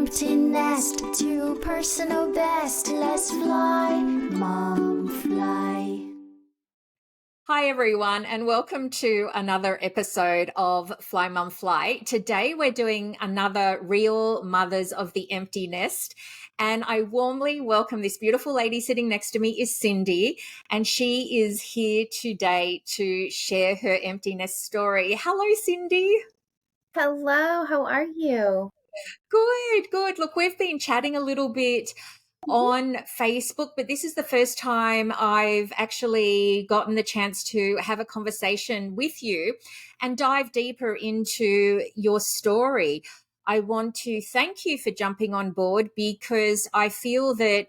empty nest, to personal best. Let's fly, mom, fly. Hi, everyone, and welcome to another episode of Fly Mum Fly. Today, we're doing another Real Mothers of the Empty Nest. And I warmly welcome this beautiful lady sitting next to me is Cindy, and she is here today to share her empty nest story. Hello, Cindy. Hello, how are you? Good, good. Look, we've been chatting a little bit on Facebook, but this is the first time I've actually gotten the chance to have a conversation with you and dive deeper into your story. I want to thank you for jumping on board because I feel that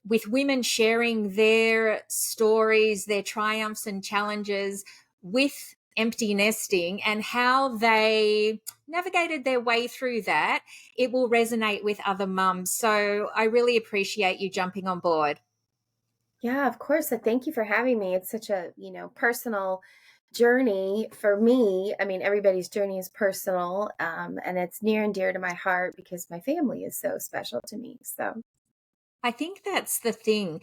with women sharing their stories, their triumphs and challenges with empty nesting and how they navigated their way through that, it will resonate with other mums. So I really appreciate you jumping on board. Yeah, of course. Thank you for having me. It's such a, personal journey for me. I mean, everybody's journey is personal, and it's near and dear to my heart because my family is so special to me. So, I think that's the thing.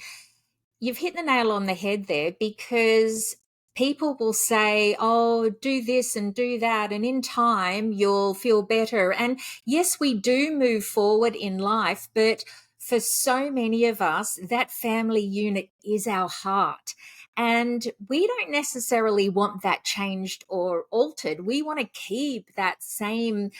You've hit the nail on the head there because people will say, oh, do this and do that. And in time, you'll feel better. And yes, we do move forward in life, but for so many of us, that family unit is our heart. And we don't necessarily want that changed or altered. We want to keep that same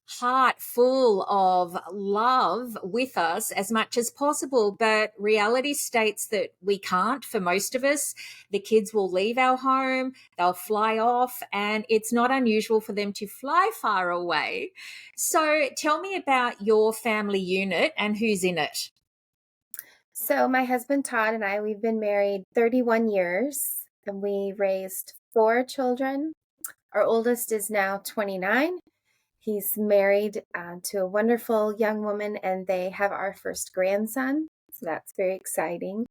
heart full of love with us as much as possible. But reality states that we can't for most of us. The kids will leave our home, they'll fly off, and it's not unusual for them to fly far away. So tell me about your family unit and who's in it. so my husband Todd and I, we've been married 31 years and we raised 4 children. Our oldest is now 29. He's married to a wonderful young woman, and they have our first grandson. So that's very exciting.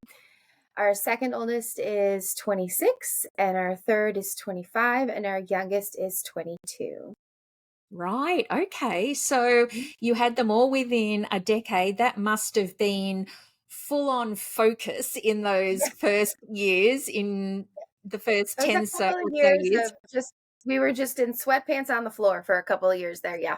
Our second oldest is 26, and our third is 25, and our youngest is 22. Right. Okay. So you had them all within a decade. That must have been full on focus in those first years, in the first It was a 10 so, couple of or so years years. of we were just in sweatpants on the floor for a couple of years there. Yeah.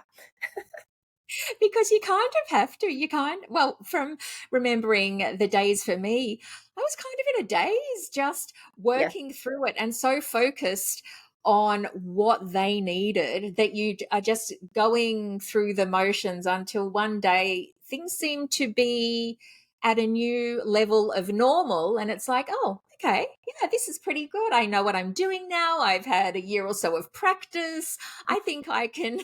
Because you kind of have to. You can't, well, from remembering the days for me, I was kind of in a daze just Yes. working through it and so focused on what they needed that you are just going through the motions until one day things seem to be at a new level of normal. And it's like, oh, okay, yeah, this is pretty good. I know what I'm doing now. I've had a year or so of practice. I think I can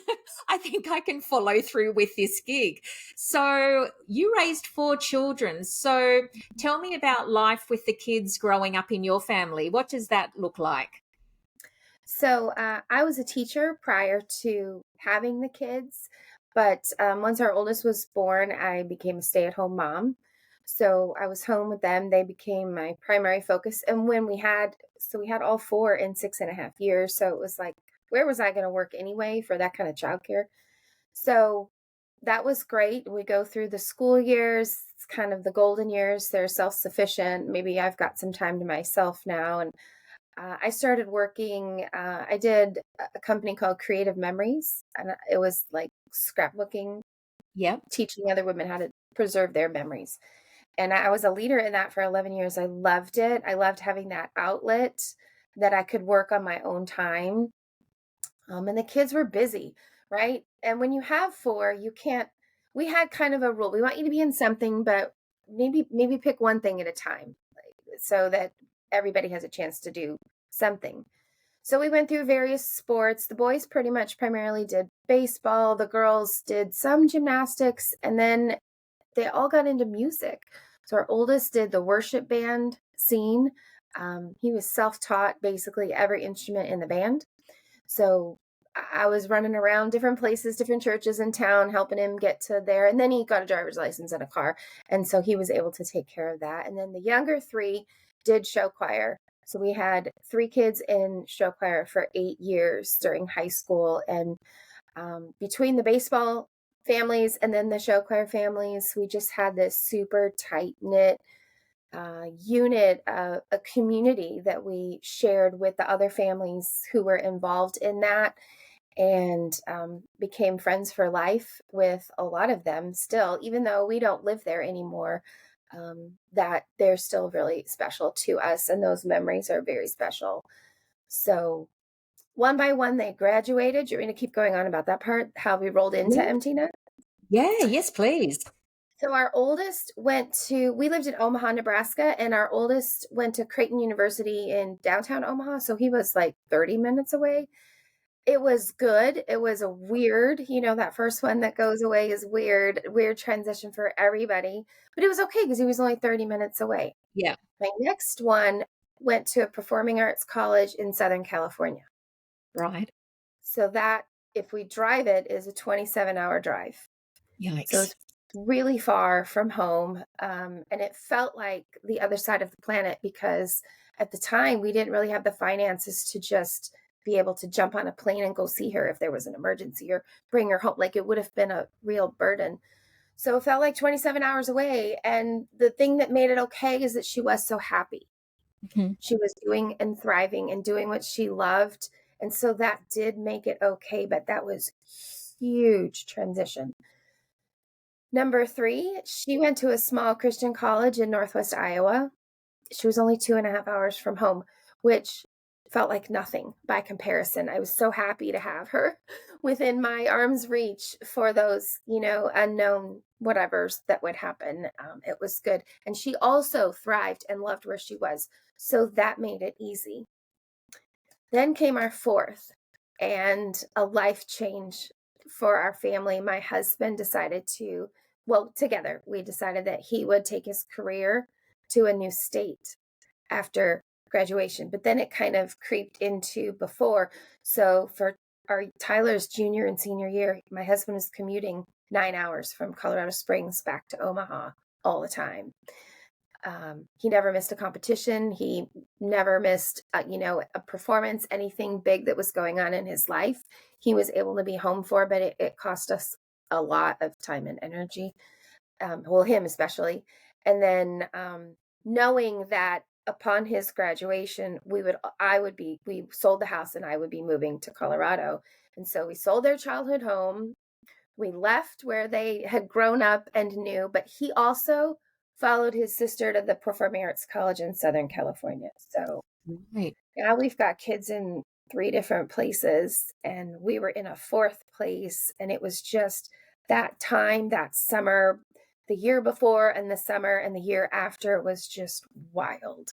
I think I can follow through with this gig. So you raised 4 children. So tell me about life with the kids growing up in your family. What does that look like? So I was a teacher prior to having the kids, but once our oldest was born, I became a stay-at-home mom. So I was home with them. They became my primary focus. And when we had all four in 6.5 years. So it was like, where was I going to work anyway for that kind of childcare? So that was great. We go through the school years, it's kind of the golden years. They're self-sufficient. Maybe I've got some time to myself now. And I started working, I did a company called Creative Memories, and it was like scrapbooking, Yep. teaching other women how to preserve their memories. And I was a leader in that for 11 years. I loved it. I loved having that outlet that I could work on my own time. And the kids were busy, right? And when you have four, you can't, we had kind of a rule. We want you to be in something, but maybe pick one thing at a time, like, so that everybody has a chance to do something. So we went through various sports. The boys pretty much primarily did baseball. The girls did some gymnastics, and then they all got into music. So our oldest did the worship band scene. He was self-taught basically every instrument in the band. So I was running around different places, different churches in town, helping him get to there. And then he got a driver's license and a car. And so he was able to take care of that. And then the younger three did show choir. So we had 3 kids in show choir for 8 years during high school. And between the baseball families and then the show choir families. We just had this super tight knit unit, a community that we shared with the other families who were involved in that, and became friends for life with a lot of them still, even though we don't live there anymore. That they're still really special to us, and those memories are very special. So, one by one, they graduated. You're going to keep going on about that part, how we rolled into Yeah. empty net? Yeah, yes, please. So our oldest we lived in Omaha, Nebraska, and our oldest went to Creighton University in downtown Omaha. So he was like 30 minutes away. It was good. It was a weird, that first one that goes away is weird transition for everybody. But it was okay because he was only 30 minutes away. Yeah. My next one went to a performing arts college in Southern California. Right. So that, if we drive it, is a 27-hour drive. So Yikes. it's really far from home. And it felt like the other side of the planet because at the time we didn't really have the finances to just be able to jump on a plane and go see her if there was an emergency or bring her home. Like, it would have been a real burden. So it felt like 27 hours away. And the thing that made it okay is that she was so happy. Mhm. She was doing and thriving and doing what she loved. And so that did make it okay. But that was huge transition. Number 3, she went to a small Christian college in Northwest Iowa. She was only 2.5 hours from home, which felt like nothing by comparison. I was so happy to have her within my arm's reach for those, unknown whatevers that would happen. It was good. And she also thrived and loved where she was. So that made it easy. Then came our 4th, and a life change for our family. My husband decided together, we decided that he would take his career to a new state after graduation. But then it kind of creeped into before. So for our Tyler's junior and senior year, my husband was commuting 9 hours from Colorado Springs back to Omaha all the time. He never missed a competition. He never missed, a performance, anything big that was going on in his life. He was able to be home for, but it cost us a lot of time and energy. Him especially. And then knowing that upon his graduation, we sold the house and I would be moving to Colorado. And so we sold their childhood home. We left where they had grown up and knew, but he also followed his sister to the Performing Arts College in Southern California. So Right. now we've got kids in 3 different places, and we were in a 4th place. And it was just that time, that summer, the year before and the summer and the year after was just wild.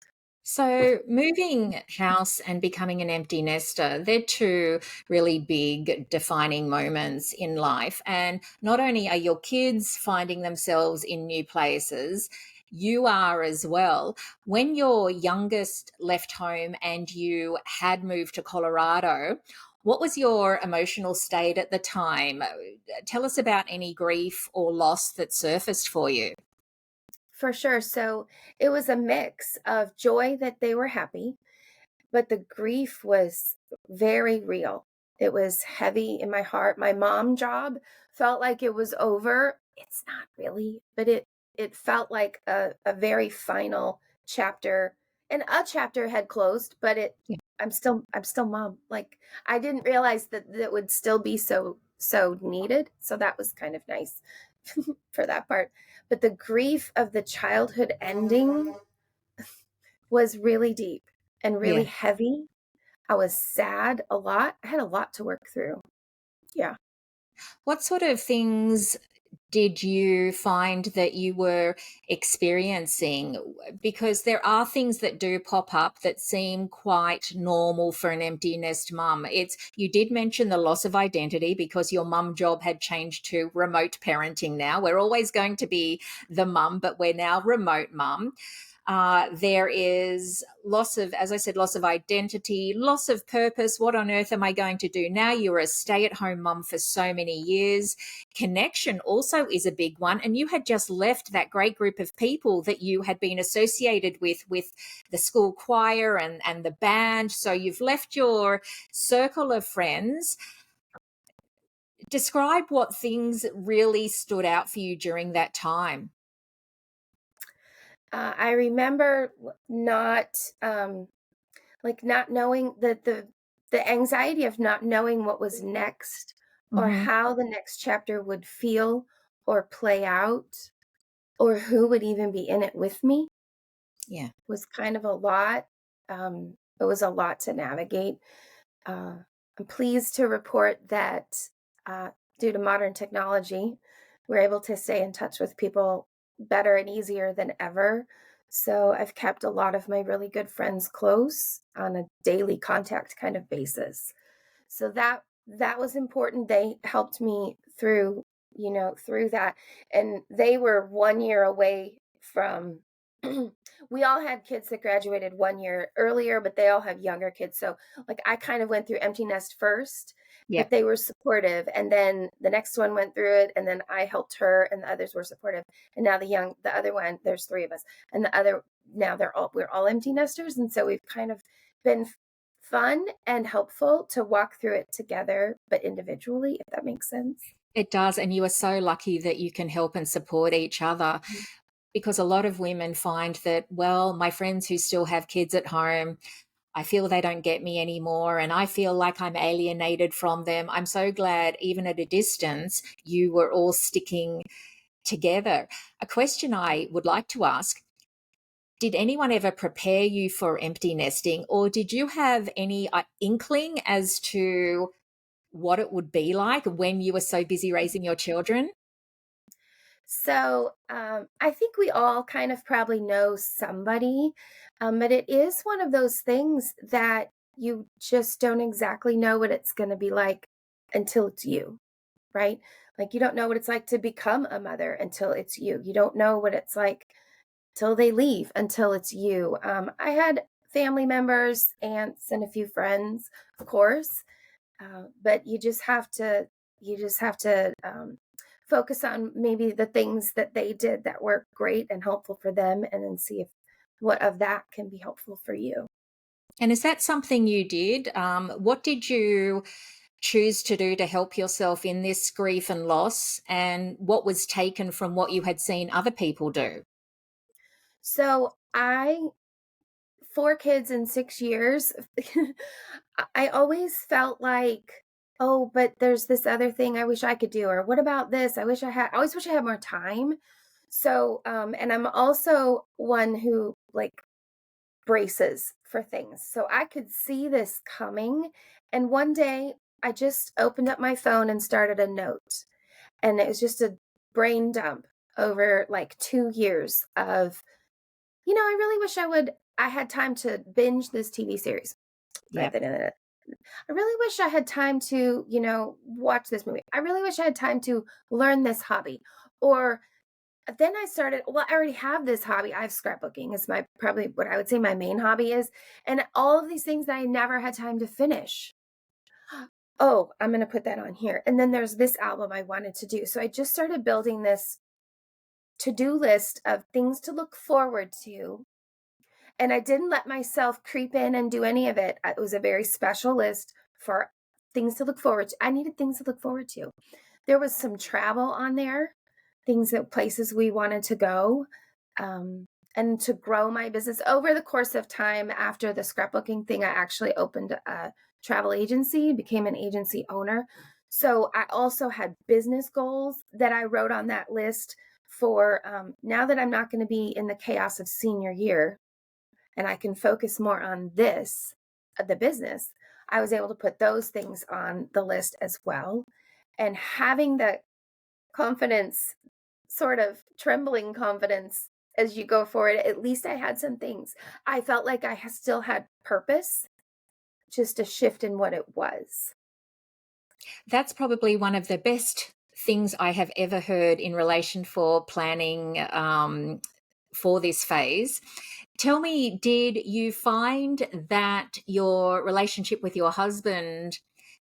So, moving house and becoming an empty nester, they're two really big defining moments in life. And not only are your kids finding themselves in new places, you are as well. When your youngest left home and you had moved to Colorado, what was your emotional state at the time? Tell us about any grief or loss that surfaced for you. For sure. So it was a mix of joy that they were happy, but the grief was very real. It was heavy in my heart. My mom job felt like it was over. It's not really, but it felt like a very final chapter. And a chapter had closed, but Yeah. I'm still mom. Like, I didn't realize that would still be so needed. So that was kind of nice for that part. But the grief of the childhood ending was really deep and really Yeah. heavy. I was sad a lot. I had a lot to work through. Yeah. What sort of things did you find that you were experiencing? Because there are things that do pop up that seem quite normal for an empty nest mum. You did mention the loss of identity because your mum job had changed to remote parenting now. We're always going to be the mum, but we're now remote mum. There is loss of, as I said, loss of identity, loss of purpose. What on earth am I going to do now? You're a stay at home mum for so many years. Connection also is a big one. And you had just left that great group of people that you had been associated with the school choir and the band. So you've left your circle of friends. Describe what things really stood out for you during that time. I remember not not knowing the anxiety of not knowing what was next or Hmm. how the next chapter would feel or play out or who would even be in it with me Yeah. was kind of a lot. It was a lot to navigate. Uh, I'm pleased to report that uh, due to modern technology, we're able to stay in touch with people better and easier than ever. So I've kept a lot of my really good friends close on a daily contact kind of basis. So that was important. They helped me through, through that. And they were 1 year away from we all had kids that graduated 1 year earlier, but they all have younger kids. So like I kind of went through empty nest first, but Yep. they were supportive. And then the next one went through it, and then I helped her, and the others were supportive. And now the other one, there's three of us, and the other now we're all empty nesters, and so we've kind of been fun and helpful to walk through it together, but individually, if that makes sense. It does. And you are so lucky that you can help and support each other, Mhm. because a lot of women find that, well, my friends who still have kids at home, I feel they don't get me anymore and I feel like I'm alienated from them. I'm so glad, even at a distance, you were all sticking together. A question I would like to ask: did anyone ever prepare you for empty nesting, or did you have any inkling as to what it would be like when you were so busy raising your children? So I think we all kind of probably know somebody, but it is one of those things that you just don't exactly know what it's going to be like until it's you, right? Like you don't know what it's like to become a mother until it's you. You don't know what it's like till they leave until it's you. I had family members, aunts, and a few friends, of course, but you just have to focus on maybe the things that they did that were great and helpful for them, and then see if what of that can be helpful for you. And is that something you did? What did you choose to do to help yourself in this grief and loss? And what was taken from what you had seen other people do? So I 4 kids in 6 years. I always felt like, oh, but there's this other thing I wish I could do, or what about this? I always wish I had more time. So, and I'm also one who like braces for things. So I could see this coming. And one day I just opened up my phone and started a note. And it was just a brain dump over like 2 years of, I really wish I had time to binge this TV series. Write Yep. that in it. I really wish I had time to, watch this movie. I really wish I had time to learn this hobby. Or then I started, well, I already have this hobby. I have scrapbooking is my probably what I would say my main hobby is. And all of these things that I never had time to finish. Oh, I'm going to put that on here. And then there's this album I wanted to do. So I just started building this to-do list of things to look forward to. And I didn't let myself creep in and do any of it. It was a very special list for things to look forward to. I needed things to look forward to. There was some travel on there, things that places we wanted to go, um, and to grow my business over the course of time. After the scrapbooking thing, I actually opened a travel agency, became an agency owner. So I also had business goals that I wrote on that list for now that I'm not going to be in the chaos of senior year and I can focus more on the business. I was able to put those things on the list as well. And having the confidence, sort of trembling confidence as you go forward, at least I had some things. I felt like I still had purpose, just a shift in what it was. That's probably one of the best things I have ever heard in relation for planning for this phase. Tell me, did you find that your relationship with your husband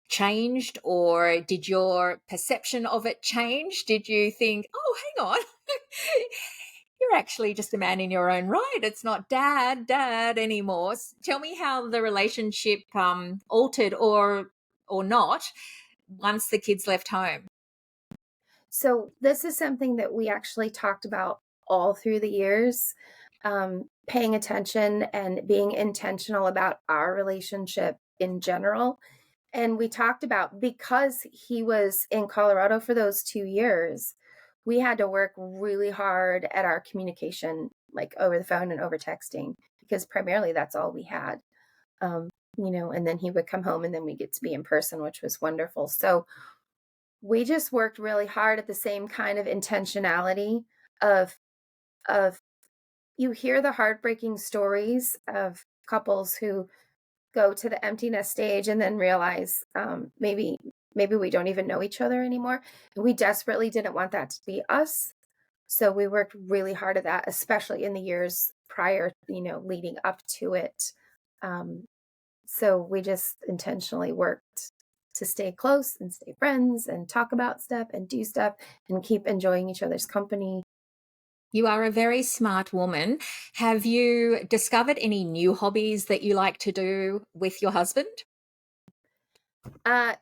changed, or did your perception of it change? Did you think, oh, hang on, you're actually just a man in your own right? It's not dad anymore. Tell me how the relationship altered or not once the kids left home? So this is something that we actually talked about all through the years, paying attention and being intentional about our relationship in general. And we talked about, because he was in Colorado for those 2 years, we had to work really hard at our communication, like over the phone and over texting, because primarily that's all we had. And then he would come home and then we get to be in person, which was wonderful. So we just worked really hard at the same kind of intentionality of you hear the heartbreaking stories of couples who go to the emptiness stage and then realize maybe we don't even know each other anymore. And we desperately didn't want that to be us. So we worked really hard at that, especially in the years prior, leading up to it. So we just intentionally worked to stay close and stay friends and talk about stuff and do stuff and keep enjoying each other's company. You are a very smart woman. Have you discovered any new hobbies that you like to do with your husband? Uh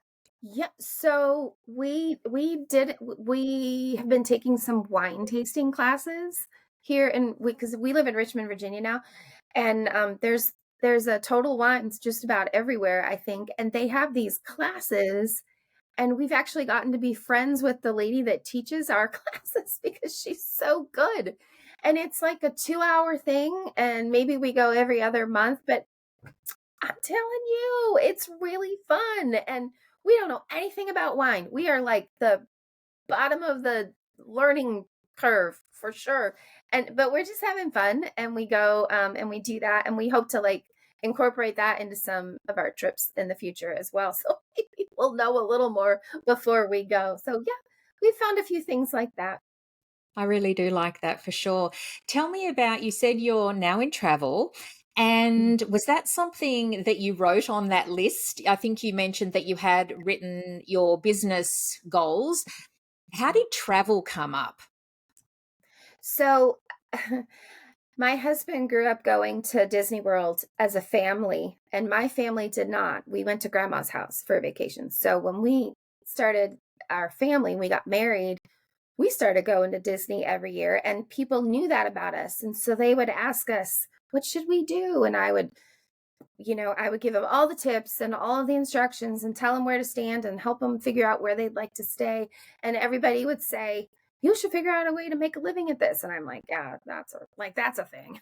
yeah, so we have been taking some wine tasting classes here, and because we live in Richmond, Virginia now, and there's a Total Wines just about everywhere, I think, and they have these classes. And we've actually gotten to be friends with the lady that teaches our classes because she's so good. And it's like a 2-hour thing, and maybe we go every other month, but I'm telling you, it's really fun. And we don't know anything about wine. We are like the bottom of the learning curve for sure. But we're just having fun, and we go and we do that, and we hope to like incorporate that into some of our trips in the future as well. So maybe we'll know a little more before we go. So yeah, we found a few things like that. I really do like that for sure. Tell me about, you said you're now in travel. And was that something that you wrote on that list? I think you mentioned that you had written your business goals. How did travel come up? So my husband grew up going to Disney World as a family, and my family did not. We went to grandma's house for a vacation. So when we started our family, we got married, we started going to Disney every year, and people knew that about us. And so they would ask us, what should we do? And I would give them all the tips and all of the instructions and tell them where to stand and help them figure out where they'd like to stay. And everybody would say, you should figure out a way to make a living at this. And I'm like, yeah, that's a thing.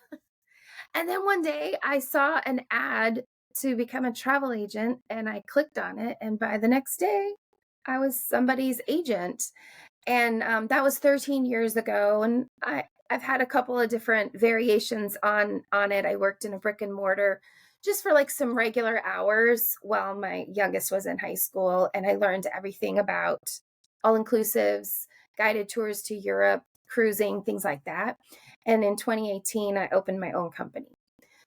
And then one day I saw an ad to become a travel agent, and I clicked on it. And by the next day, I was somebody's agent. And that was 13 years ago. And I've had a couple of different variations on it. I worked in a brick and mortar just for like some regular hours while my youngest was in high school. And I learned everything about all inclusives, guided tours to Europe, cruising, things like that. And in 2018, I opened my own company.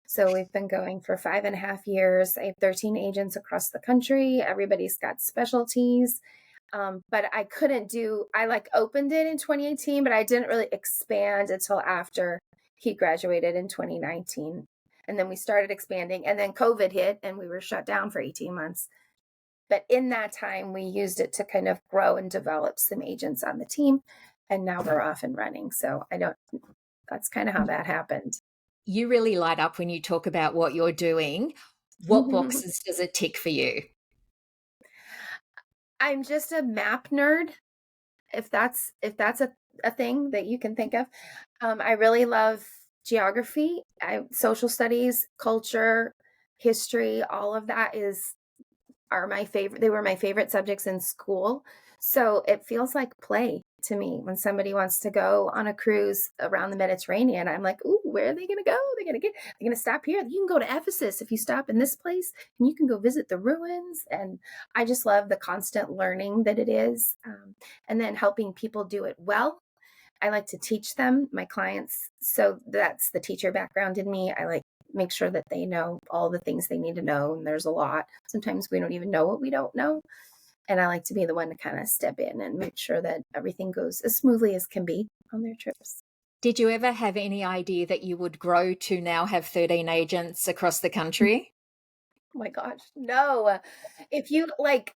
So we've been going for 5.5 years. I have 13 agents across the country. Everybody's got specialties. But I like opened it in 2018, but I didn't really expand until after he graduated in 2019. And then we started expanding, and then COVID hit and we were shut down for 18 months. But in that time, we used it to kind of grow and develop some agents on the team. And now we're off and running. So that's kind of how that happened. You really light up when you talk about what you're doing. What boxes does it tick for you? I'm just a map nerd, if that's a thing that you can think of. I really love geography, social studies, culture, history, all of that are my favorite. They were my favorite subjects in school. So it feels like play to me when somebody wants to go on a cruise around the Mediterranean. I'm like, ooh, where are they going to go? They're going to stop here. You can go to Ephesus if you stop in this place, and you can go visit the ruins. And I just love the constant learning that it is. And then helping people do it well. I like to teach them, my clients. So that's the teacher background in me. I like make sure that they know all the things they need to know. And there's a lot. Sometimes we don't even know what we don't know. And I like to be the one to kind of step in and make sure that everything goes as smoothly as can be on their trips. Did you ever have any idea that you would grow to now have 13 agents across the country? Oh my gosh, no. If you like,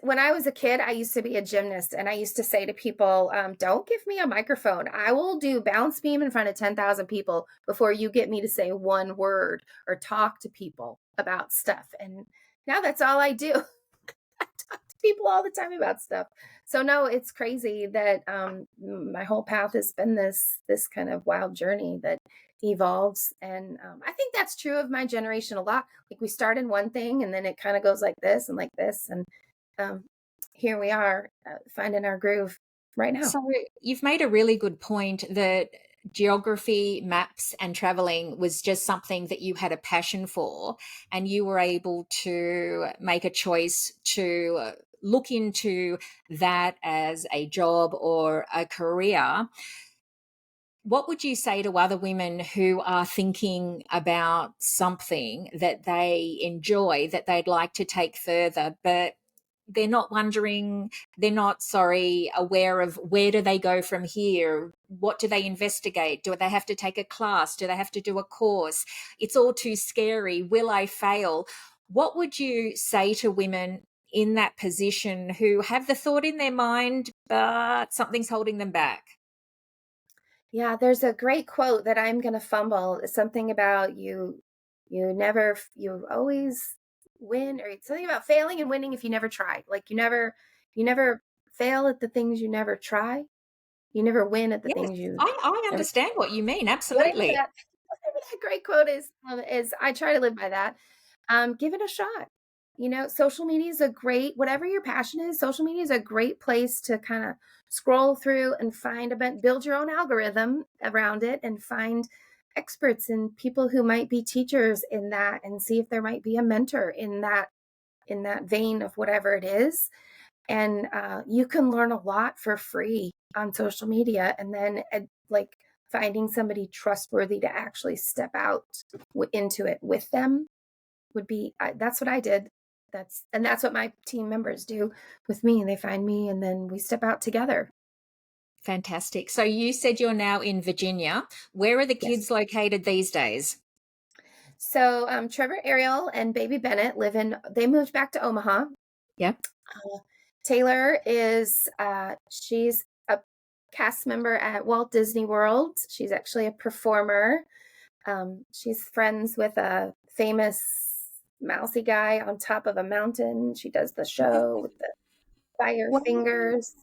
when I was a kid, I used to be a gymnast, and I used to say to people, don't give me a microphone. I will do bounce beam in front of 10,000 people before you get me to say one word or talk to people about stuff. And now that's all I do. I talk to people all the time about stuff. So no, it's crazy that my whole path has been this kind of wild journey that evolves, and I think that's true of my generation a lot. Like we start in one thing, and then it kind of goes like this, and um, here we are finding our groove right now. So you've made a really good point that geography, maps, and traveling was just something that you had a passion for, and you were able to make a choice to look into that as a job or a career. What would you say to other women who are thinking about something that they enjoy, that they'd like to take further, but they're not wondering, they're not, sorry, aware of where do they go from here? What do they investigate? Do they have to take a class? Do they have to do a course? It's all too scary. Will I fail? What would you say to women in that position who have the thought in their mind, but something's holding them back? Yeah, there's a great quote that I'm going to fumble. It's something about you always win, or it's something about failing and winning if you never try. Like you never fail at the things you never try. You never win at the Yes, things you I never. understand what you mean. Whatever Absolutely. that, whatever that great quote is I try to live by that. Give it a shot. Social media is a great, whatever your passion is, social media is a great place to kind of scroll through and find build your own algorithm around it and find experts and people who might be teachers in that, and see if there might be a mentor in that vein of whatever it is. And you can learn a lot for free on social media, and then like finding somebody trustworthy to actually step out into it with them would be that's what I did. That's what my team members do with me. They find me, and then we step out together. Fantastic. So you said you're now in Virginia. Where are the Yes. kids located these days? So Trevor, Ariel, and baby Bennett they moved back to Omaha. Yeah. Taylor she's a cast member at Walt Disney World. She's actually a performer. She's friends with a famous mousy guy on top of a mountain. She does the show with the fire Wow. fingers.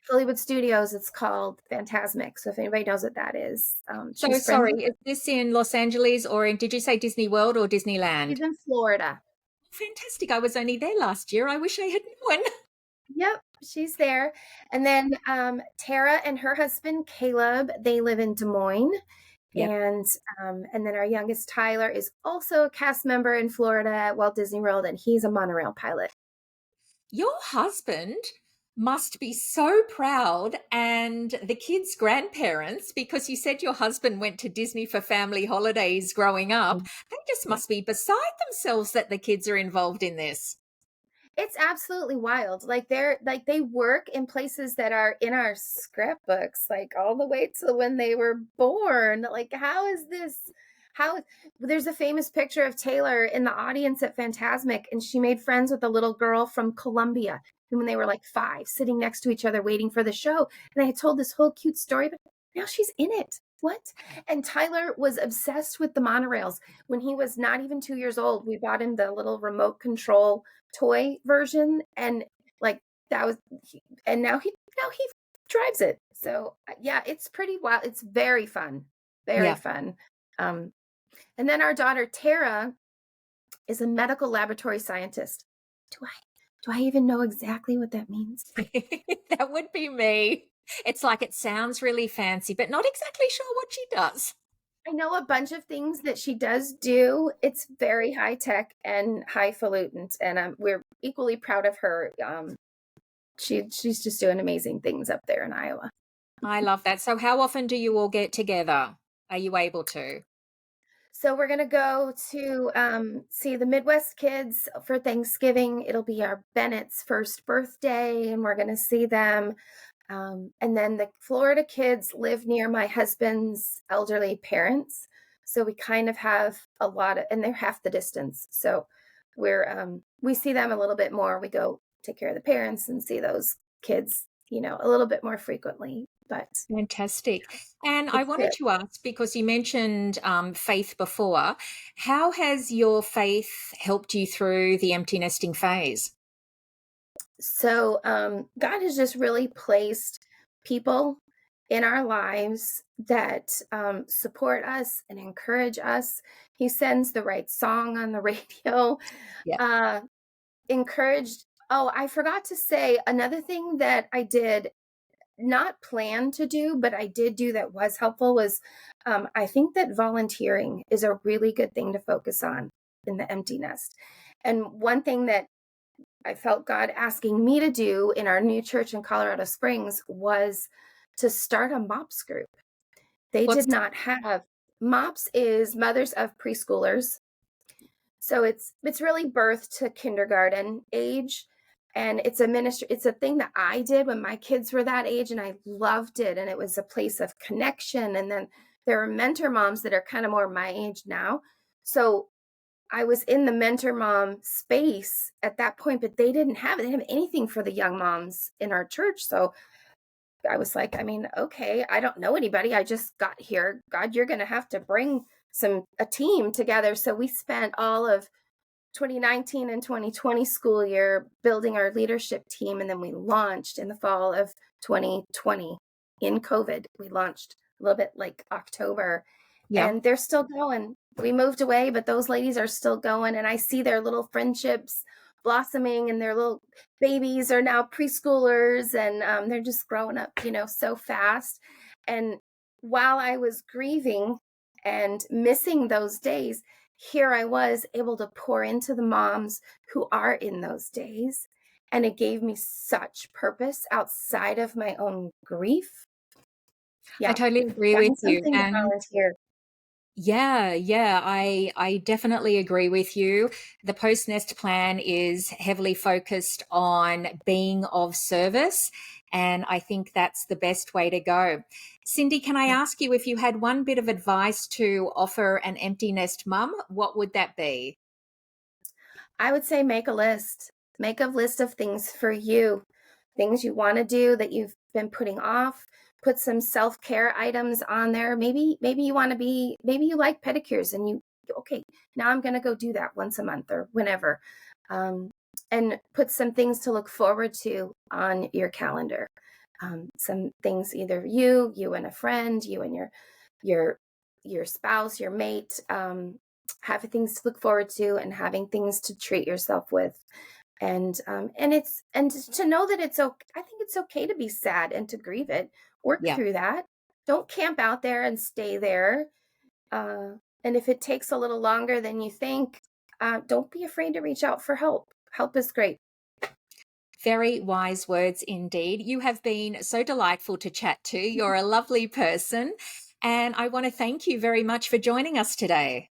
Hollywood Studios, it's called Phantasmic. So if anybody knows what that is, So she's friends sorry, with is this in Los Angeles or did you say Disney World or Disneyland? She's in Florida. Fantastic. I was only there last year. I wish I had known. Yep, she's there. And then Tara and her husband Caleb, they live in Des Moines. Yep. And then our youngest Tyler is also a cast member in Florida at Walt Disney World, and he's a monorail pilot. Your husband must be so proud, and the kids' grandparents, because you said your husband went to Disney for family holidays growing up. They just Yeah. must be beside themselves that the kids are involved in this. It's absolutely wild. They work in places that are in our scrapbooks, like all the way to when they were born. Like, how is this? How There's a famous picture of Taylor in the audience at Phantasmic, and she made friends with a little girl from Colombia when they were like 5, sitting next to each other waiting for the show. And I had told this whole cute story, but now she's in it. What? And Tyler was obsessed with the monorails. When he was not even 2 years old, we bought him the little remote control toy version, and like that was and now he drives it. So yeah, it's pretty wild. It's very fun, very Yeah. fun. And then our daughter Tara is a medical laboratory scientist. Do I even know exactly what that means? That would be me. It's like it sounds really fancy, but not exactly sure what she does. I know a bunch of things that she does do. It's very high tech and highfalutin, and we're equally proud of her. She's just doing amazing things up there in Iowa. I love that. So, how often do you all get together? Are you able to? So we're gonna go to see the Midwest kids for Thanksgiving. It'll be our Bennett's first birthday, and we're gonna see them. And then the Florida kids live near my husband's elderly parents, so we kind of have and they're half the distance. So we see them a little bit more. We go take care of the parents and see those kids, a little bit more frequently. But Fantastic. And I it's wanted good. to ask, because you mentioned faith before, how has your faith helped you through the empty nesting phase? So God has just really placed people in our lives that support us and encourage us. He sends the right song on the radio. Yeah. Uh, encouraged. Oh, I forgot to say another thing that I did not plan to do, but I did do that was helpful was I think that volunteering is a really good thing to focus on in the empty nest. And one thing that I felt God asking me to do in our new church in Colorado Springs was to start a MOPS group. They What's did not have MOPS is Mothers of Preschoolers. So it's really birth to kindergarten age, and it's a thing that I did when my kids were that age, and I loved it, and it was a place of connection. And then there are mentor moms that are kind of more my age now. So I was in the mentor mom space at that point, but they didn't have it. They didn't have anything for the young moms in our church. So I was like, I mean, okay, I don't know anybody. I just got here. God, you're going to have to bring a team together. So we spent all of 2019 and 2020 school year building our leadership team. And then we launched in the fall of 2020 in COVID. We launched a little bit like October, Yeah. and they're still going. We moved away, but those ladies are still going. And I see their little friendships blossoming, and their little babies are now preschoolers, and they're just growing up, so fast. And while I was grieving and missing those days, here I was able to pour into the moms who are in those days. And it gave me such purpose outside of my own grief. I Yeah, totally agree with find you. something to And volunteer. yeah, I definitely agree with you. The post nest plan is heavily focused on being of service, and I think that's the best way to go. Cindy, can I ask you, if you had one bit of advice to offer an empty nest mum, what would that be? I would say make a list. Make a list of things for you, things you want to do that you've been putting off. Put some self-care items on there. Maybe you want to be, maybe you like pedicures and okay, now I'm going to go do that once a month or whenever. Um, and put some things to look forward to on your calendar. Some things, either you and a friend, you and your your spouse, your mate, having things to look forward to and having things to treat yourself with. And to know that it's okay. I think it's okay to be sad and to grieve it. Work Yeah. through that. Don't camp out there and stay there. uh, and if it takes a little longer than you think, don't be afraid to reach out for help is great. Very wise words indeed. You have been so delightful to chat to. You're a lovely person. And I want to thank you very much for joining us today.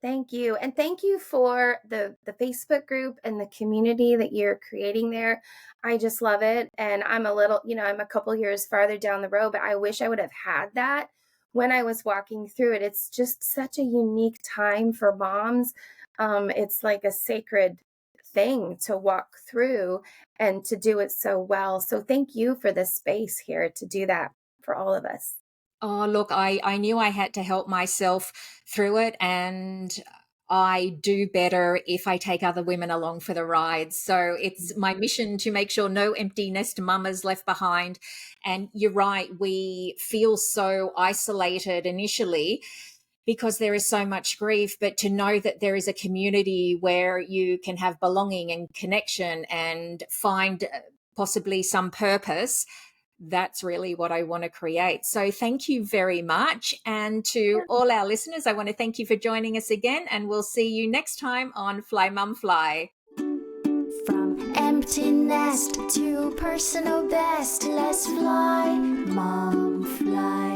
Thank you. And thank you for the Facebook group and the community that you're creating there. I just love it. And I'm I'm a couple years farther down the road, but I wish I would have had that when I was walking through it. It's just such a unique time for moms. It's like a sacred thing to walk through and to do it so well. So thank you for the space here to do that for all of us. Oh, look, I knew I had to help myself through it, and I do better if I take other women along for the ride. So it's my mission to make sure no empty nest mamas left behind. And you're right, we feel so isolated initially because there is so much grief, but to know that there is a community where you can have belonging and connection and find possibly some purpose, that's really what I want to create. So thank you very much. And to all our listeners, I want to thank you for joining us again, and we'll see you next time on Fly Mum Fly. From empty nest to personal best, let's fly, mom, fly.